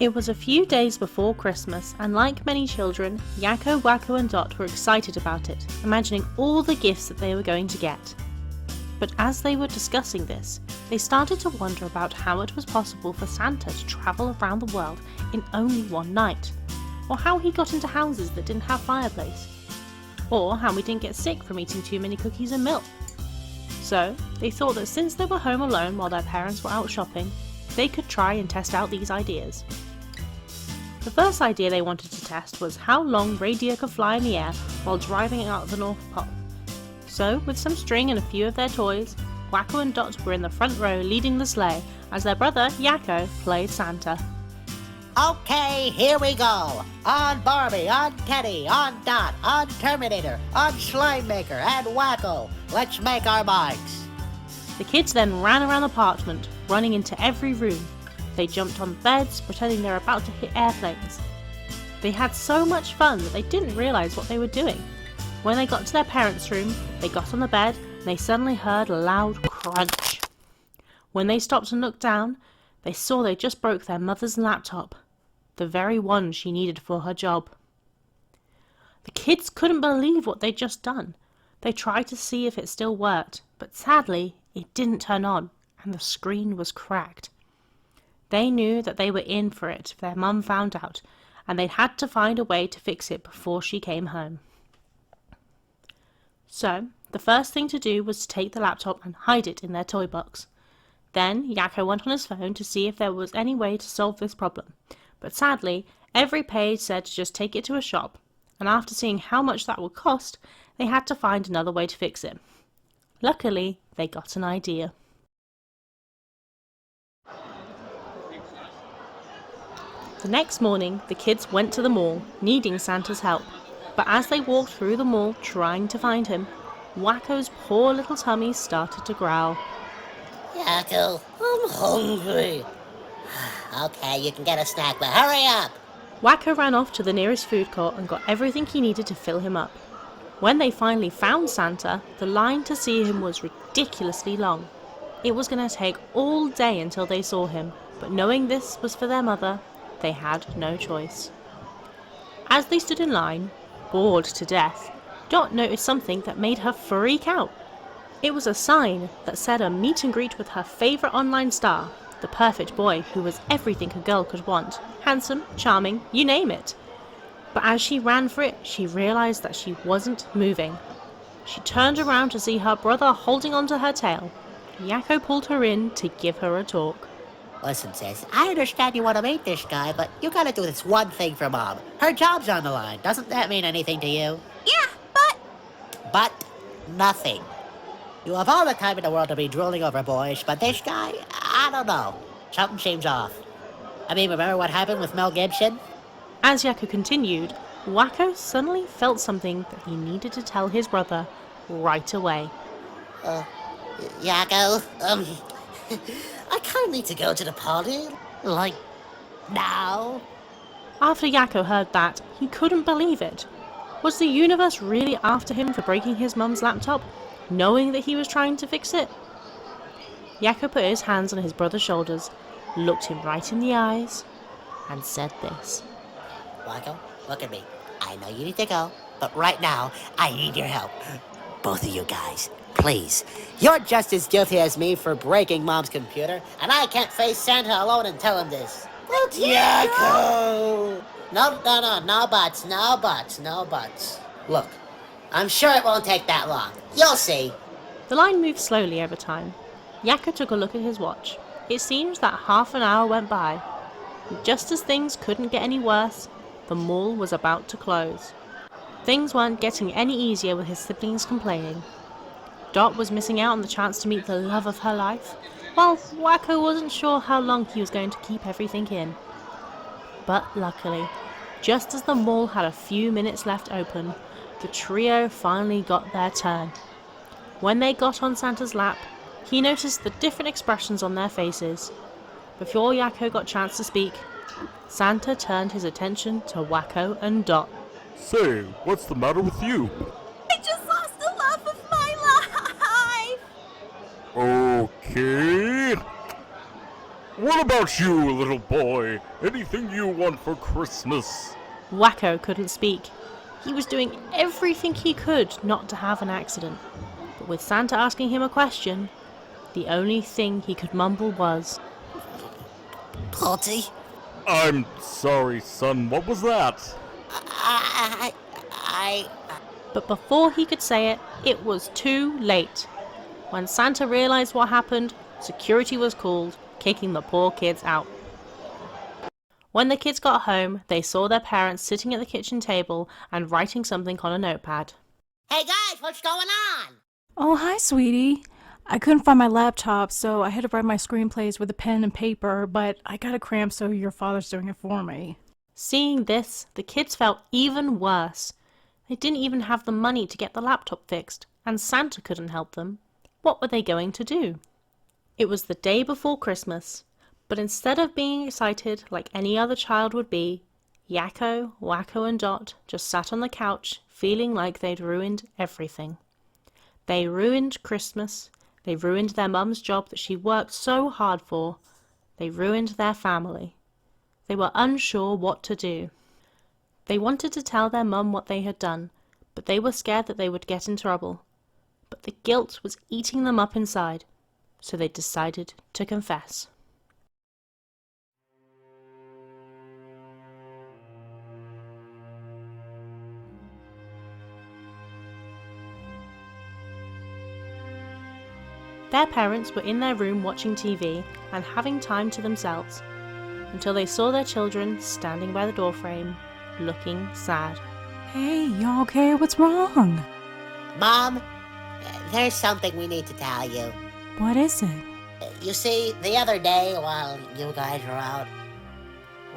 It was a few days before Christmas, and like many children, Yakko, Wakko and Dot were excited about it, imagining all the gifts that they were going to get. But as they were discussing this, they started to wonder about how it was possible for Santa to travel around the world in only one night, or how he got into houses that didn't have fireplace, or how we didn't get sick from eating too many cookies and milk. So they thought that since they were home alone while their parents were out shopping, they could try and test out these ideas. The first idea they wanted to test was how long reindeer could fly in the air while driving out of the North Pole. So, with some string and a few of their toys, Wakko and Dot were in the front row leading the sleigh as their brother, Yakko, played Santa. Okay, here we go. On Barbie, on Teddy, on Dot, on Terminator, on Slime Maker, and Wakko. Let's make our marks. The kids then ran around the apartment, running into every room. They jumped on beds, pretending they were about to hit airplanes. They had so much fun that they didn't realise what they were doing. When they got to their parents' room, they got on the bed and they suddenly heard a loud crunch. When they stopped and looked down, they saw they just broke their mother's laptop, the very one she needed for her job. The kids couldn't believe what they'd just done. They tried to see if it still worked, but sadly, it didn't turn on and the screen was cracked. They knew that they were in for it if their mum found out, and they'd had to find a way to fix it before she came home. So, the first thing to do was to take the laptop and hide it in their toy box. Then, Yakko went on his phone to see if there was any way to solve this problem, but sadly, every page said to just take it to a shop, and after seeing how much that would cost, they had to find another way to fix it. Luckily, they got an idea. The next morning, the kids went to the mall, needing Santa's help. But as they walked through the mall trying to find him, Wakko's poor little tummy started to growl. Yakko, I'm hungry. Okay, you can get a snack, but hurry up. Wakko ran off to the nearest food court and got everything he needed to fill him up. When they finally found Santa, the line to see him was ridiculously long. It was going to take all day until they saw him, but knowing this was for their mother, they had no choice. As they stood in line, bored to death, Dot noticed something that made her freak out. It was a sign that said a meet and greet with her favourite online star, the perfect boy who was everything a girl could want, handsome, charming, you name it. But as she ran for it, she realised that she wasn't moving. She turned around to see her brother holding onto her tail. Yakko pulled her in to give her a talk. Listen, sis, I understand you want to meet this guy, but you gotta do this one thing for Mom. Her job's on the line. Doesn't that mean anything to you? Yeah, but... But nothing. You have all the time in the world to be drooling over boys, but this guy, I don't know. Something seems off. I mean, remember what happened with Mel Gibson? As Yakko continued, Wakko suddenly felt something that he needed to tell his brother right away. Yakko, I kind of need to go to the party, like, now. After Yakko heard that, he couldn't believe it. Was the universe really after him for breaking his mum's laptop, knowing that he was trying to fix it? Yakko put his hands on his brother's shoulders, looked him right in the eyes, and said this. Wakko, look at me. I know you need to go, but right now, I need your help. Both of you guys. Please, you're just as guilty as me for breaking Mom's computer, and I can't face Santa alone and tell him this. But Yakko! No buts. Look, I'm sure it won't take that long. You'll see. The line moved slowly over time. Yakko took a look at his watch. It seems that half an hour went by. Just as things couldn't get any worse, the mall was about to close. Things weren't getting any easier with his siblings complaining. Dot was missing out on the chance to meet the love of her life, while Wakko wasn't sure how long he was going to keep everything in. But luckily, just as the mall had a few minutes left open, the trio finally got their turn. When they got on Santa's lap, he noticed the different expressions on their faces. Before Yakko got a chance to speak, Santa turned his attention to Wakko and Dot. Say, what's the matter with you? I just lost the love of my life! Okay. What about you, little boy? Anything you want for Christmas? Wakko couldn't speak. He was doing everything he could not to have an accident. But with Santa asking him a question, the only thing he could mumble was, Potty? I'm sorry, son. What was that? I... But before he could say it, it was too late. When Santa realized what happened, security was called, kicking the poor kids out. When the kids got home, they saw their parents sitting at the kitchen table and writing something on a notepad. Hey guys, what's going on? Oh, hi, sweetie. I couldn't find my laptop, so I had to write my screenplays with a pen and paper, but I got a cramp, so your father's doing it for me. Seeing this, the kids felt even worse. They didn't even have the money to get the laptop fixed, and Santa couldn't help them. What were they going to do? It was the day before Christmas, but instead of being excited like any other child would be, Yakko, Wakko and Dot just sat on the couch feeling like they'd ruined everything. They ruined Christmas, they ruined their mum's job that she worked so hard for, they ruined their family. They were unsure what to do. They wanted to tell their mum what they had done, but they were scared that they would get in trouble. But the guilt was eating them up inside, so they decided to confess. Their parents were in their room watching TV and having time to themselves, until they saw their children standing by the doorframe, looking sad. Hey, you okay? What's wrong? Mom, there's something we need to tell you. What is it? You see, the other day while you guys were out,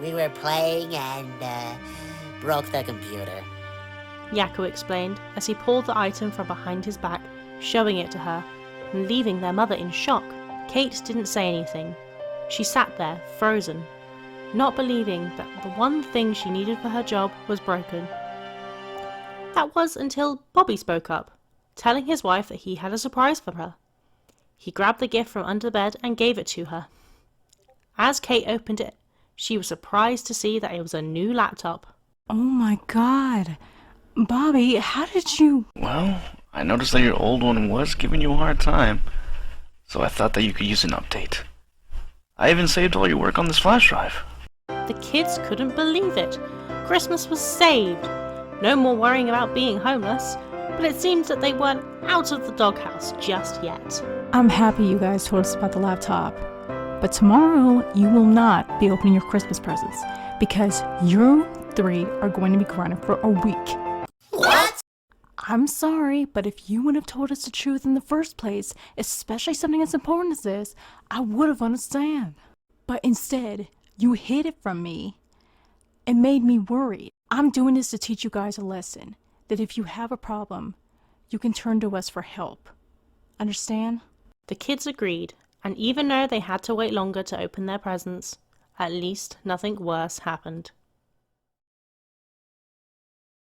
we were playing and broke the computer. Yakko explained as he pulled the item from behind his back, showing it to her, and leaving their mother in shock. Kate didn't say anything. She sat there, frozen, not believing that the one thing she needed for her job was broken. That was until Bobby spoke up, telling his wife that he had a surprise for her. He grabbed the gift from under the bed and gave it to her. As Kate opened it, she was surprised to see that it was a new laptop. Oh my god. Bobby, how did you... Well, I noticed that your old one was giving you a hard time, so I thought that you could use an update. I even saved all your work on this flash drive. The kids couldn't believe it. Christmas was saved. No more worrying about being homeless, but it seemed that they weren't out of the doghouse just yet. I'm happy you guys told us about the laptop, but tomorrow you will not be opening your Christmas presents, because you three are going to be grounded for a week. What? I'm sorry, but if you would have told us the truth in the first place, especially something as important as this, I would have understood. But instead, you hid it from me. It made me worried. I'm doing this to teach you guys a lesson, that if you have a problem, you can turn to us for help. Understand? The kids agreed, and even though they had to wait longer to open their presents, at least nothing worse happened.